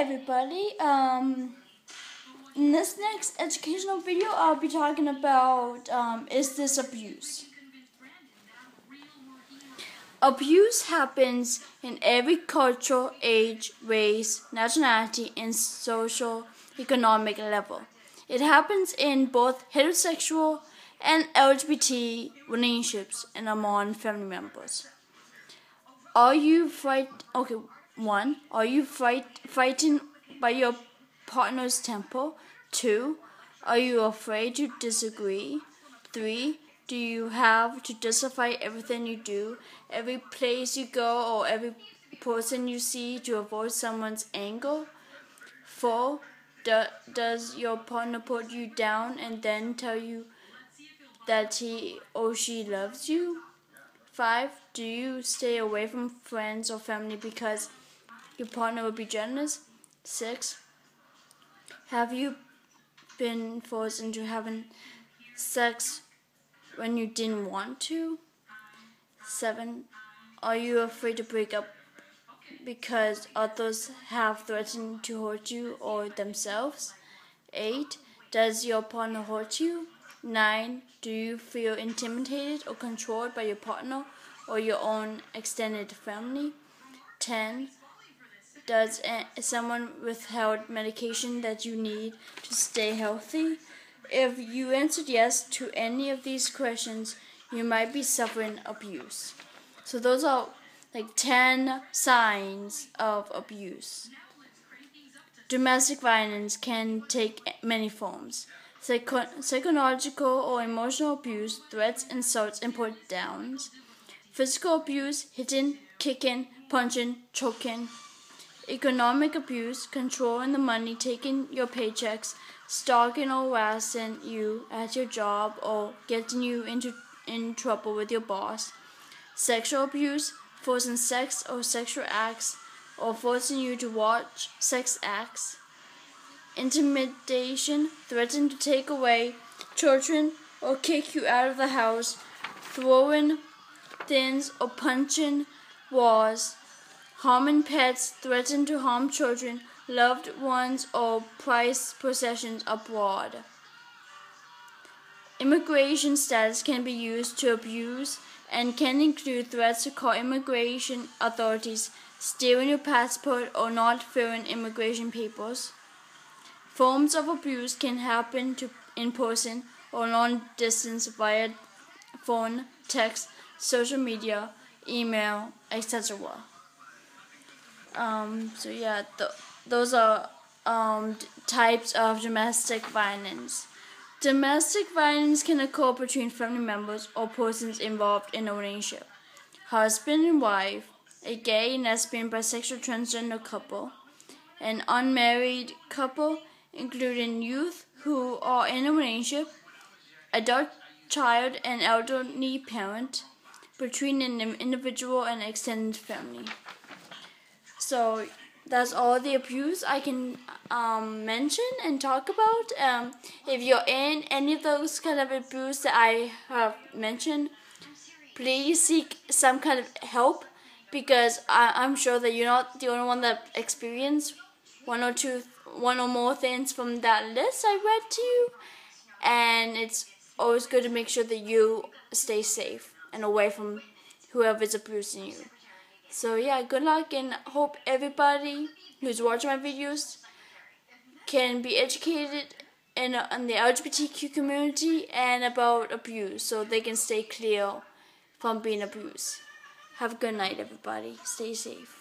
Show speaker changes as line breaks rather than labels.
Hi everybody. In this next educational video, I'll be talking about is this abuse? Abuse happens in every culture, age, race, nationality, and social economic level. It happens in both heterosexual and LGBT relationships and among family members. Are you frightened by your partner's temper? 2. Are you afraid to disagree? 3. Do you have to justify everything you do, every place you go, or every person you see to avoid someone's anger? 4. Does your partner put you down and then tell you that he or she loves you? 5. Do you stay away from friends or family because your partner will be jealous? 6. Have you been forced into having sex when you didn't want to? 7. Are you afraid to break up because others have threatened to hurt you or themselves? 8. Does your partner hurt you? 9. Do you feel intimidated or controlled by your partner or your own extended family? 10. Does someone withhold medication that you need to stay healthy? If you answered yes to any of these questions, you might be suffering abuse. So those are like 10 signs of abuse. Domestic violence can take many forms. Psychological or emotional abuse, threats, insults, and put downs. Physical abuse, hitting, kicking, punching, choking. Economic abuse, controlling the money, taking your paychecks, stalking or harassing you at your job, or getting you in trouble with your boss. Sexual abuse, forcing sex or sexual acts, or forcing you to watch sex acts. Intimidation, threatening to take away children or kick you out of the house, throwing things or punching walls. Harming pets, threatening to harm children, loved ones, or prized possessions abroad. Immigration status can be used to abuse and can include threats to call immigration authorities, stealing your passport, or not filling immigration papers. Forms of abuse can happen in person or long distance via phone, text, social media, email, etc. Those are types of domestic violence. Domestic violence can occur between family members or persons involved in a relationship. Husband and wife, a gay, lesbian, bisexual, transgender couple, an unmarried couple, including youth who are in a relationship, adult child and elderly parent, between an individual and extended family. So that's all the abuse I can mention and talk about. If you're in any of those kind of abuse that I have mentioned, please seek some kind of help, because I'm sure that you're not the only one that experienced one or more things from that list I read to you. And it's always good to make sure that you stay safe and away from whoever's abusing you. So yeah, good luck, and hope everybody who's watching my videos can be educated in the LGBTQ community and about abuse, so they can stay clear from being abused. Have a good night, everybody. Stay safe.